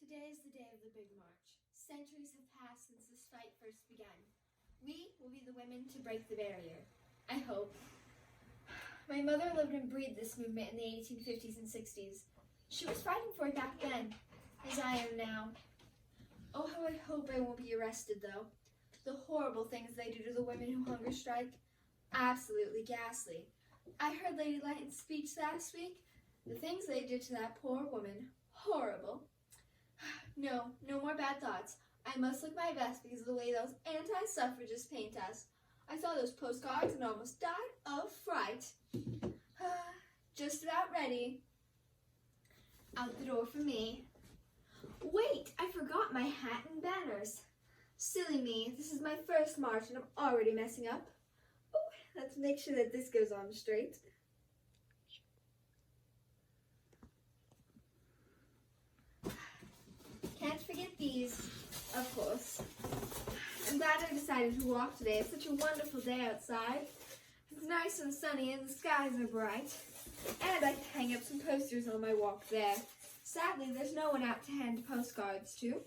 Today is the day of the big march. Centuries have passed since this fight first began. We will be the women to break the barrier. I hope. My mother lived and breathed this movement in the 1850s and 60s. She was fighting for it back then, as I am now. Oh, how I hope I won't be arrested, though. The horrible things they do to the women who hunger strike, absolutely ghastly. I heard Lady Lytton's speech last week. The things they did to that poor woman, horrible. No more bad thoughts. I must look my best because of the way those anti-suffragists paint us. I saw those postcards and almost died of fright. Just about ready. Out the door for me. Wait, I forgot my hat and banners. Silly me, this is my first march and I'm already messing up. Oh, let's make sure that this goes on straight. Can't forget these, of course. I'm glad I decided to walk today. It's such a wonderful day outside. It's nice and sunny and the skies are bright. And I can hang up some posters on my walk there. Sadly, there's no one out to hand postcards to.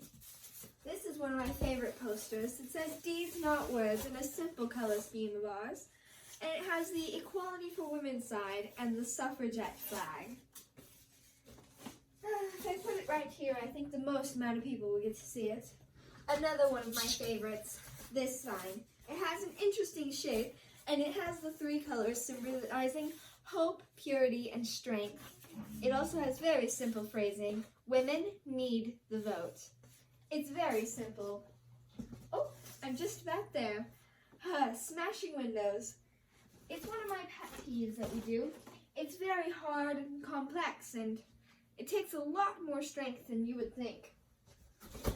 This is one of my favorite posters. It says deeds, not words, in a simple color scheme of ours. And it has the Equality for Women side and the suffragette flag. If I put it right here, I think the most amount of people will get to see it. Another one of my favorites, this sign. It has an interesting shape, and it has the three colors symbolizing hope, purity, and strength. It also has very simple phrasing. Women need the vote. It's very simple. Oh, I'm just about there. Smashing windows. It's one of my pet peeves that we do. It's very hard and complex, and it takes a lot more strength than you would think.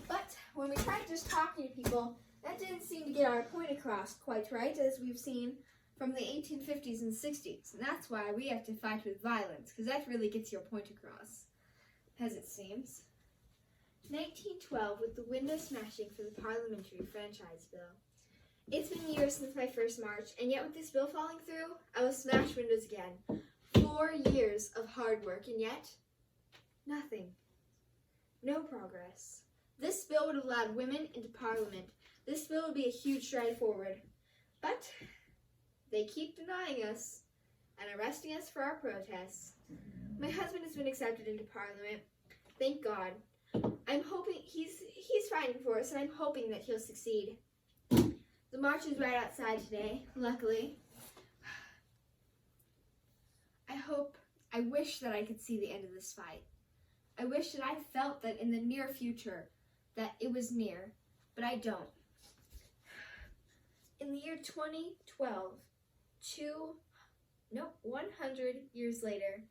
But when we tried just talking to people, that didn't seem to get our point across quite right, as we've seen from the 1850s and 60s. And that's why we have to fight with violence, because that really gets your point across, as it seems. 1912, with the window smashing for the Parliamentary Franchise Bill. It's been years since my first march, and yet with this bill falling through, I will smash windows again. 4 years of hard work, and yet nothing. No progress. This bill would have allowed women into Parliament. This bill would be a huge stride forward. But they keep denying us and arresting us for our protests. My husband has been accepted into Parliament. Thank God. I'm hoping he's fighting for us, and I'm hoping that he'll succeed. The march is right outside today, luckily. I wish that I could see the end of this fight. I wish that I felt that in the near future, that it was near, but I don't. In the year 2012, 100 years later,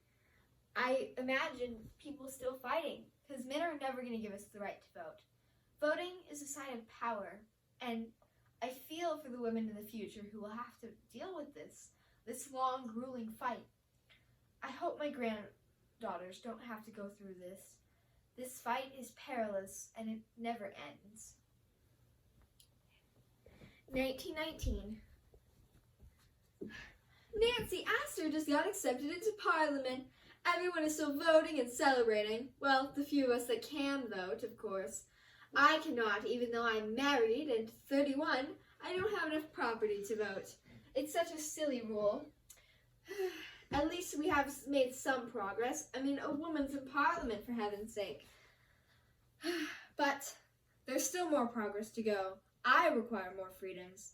I imagine people still fighting, because men are never going to give us the right to vote. Voting is a sign of power, and I feel for the women in the future who will have to deal with this long, grueling fight. I hope my granddaughters don't have to go through this. This fight is perilous, and it never ends. 1919. Nancy Astor just got accepted into Parliament. Everyone is still voting and celebrating. Well, the few of us that can vote, of course. I cannot, even though I'm married and 31. I don't have enough property to vote. It's such a silly rule. At least we have made some progress. I mean, a woman's in Parliament, for heaven's sake. But there's still more progress to go. I require more freedoms.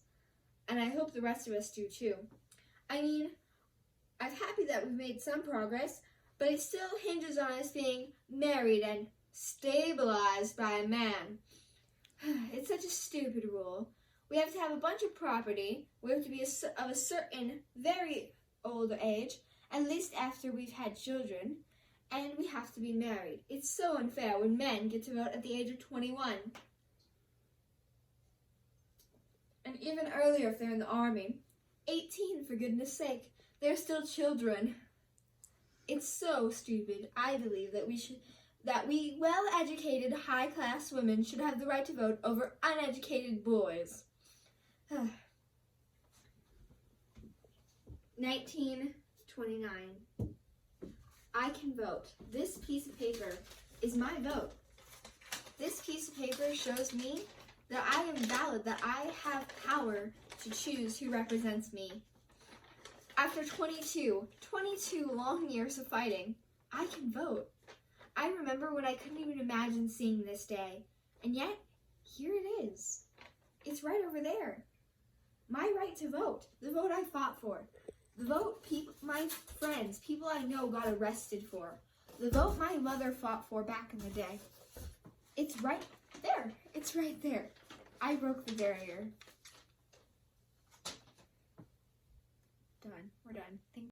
And I hope the rest of us do too. I mean, I'm happy that we've made some progress, but it still hinges on us being married and stabilized by a man. It's such a stupid rule. We have to have a bunch of property. We have to be of a certain, very old age, at least after we've had children, and we have to be married. It's so unfair when men get to vote at the age of 21. And even earlier if they're in the army. 18, for goodness sake. They're still children. It's so stupid. I believe that we well-educated, high-class women should have the right to vote over uneducated boys. 1929. I can vote. This piece of paper is my vote. paper shows me that I am valid, that I have power to choose who represents me. After 22 long years of fighting, I can vote. I remember when I couldn't even imagine seeing this day, and yet, here it is. It's right over there. My right to vote, the vote I fought for, the vote my friends, people I know got arrested for, the vote my mother fought for back in the day. It's right there. It's right there. I broke the barrier. Done. We're done. Thank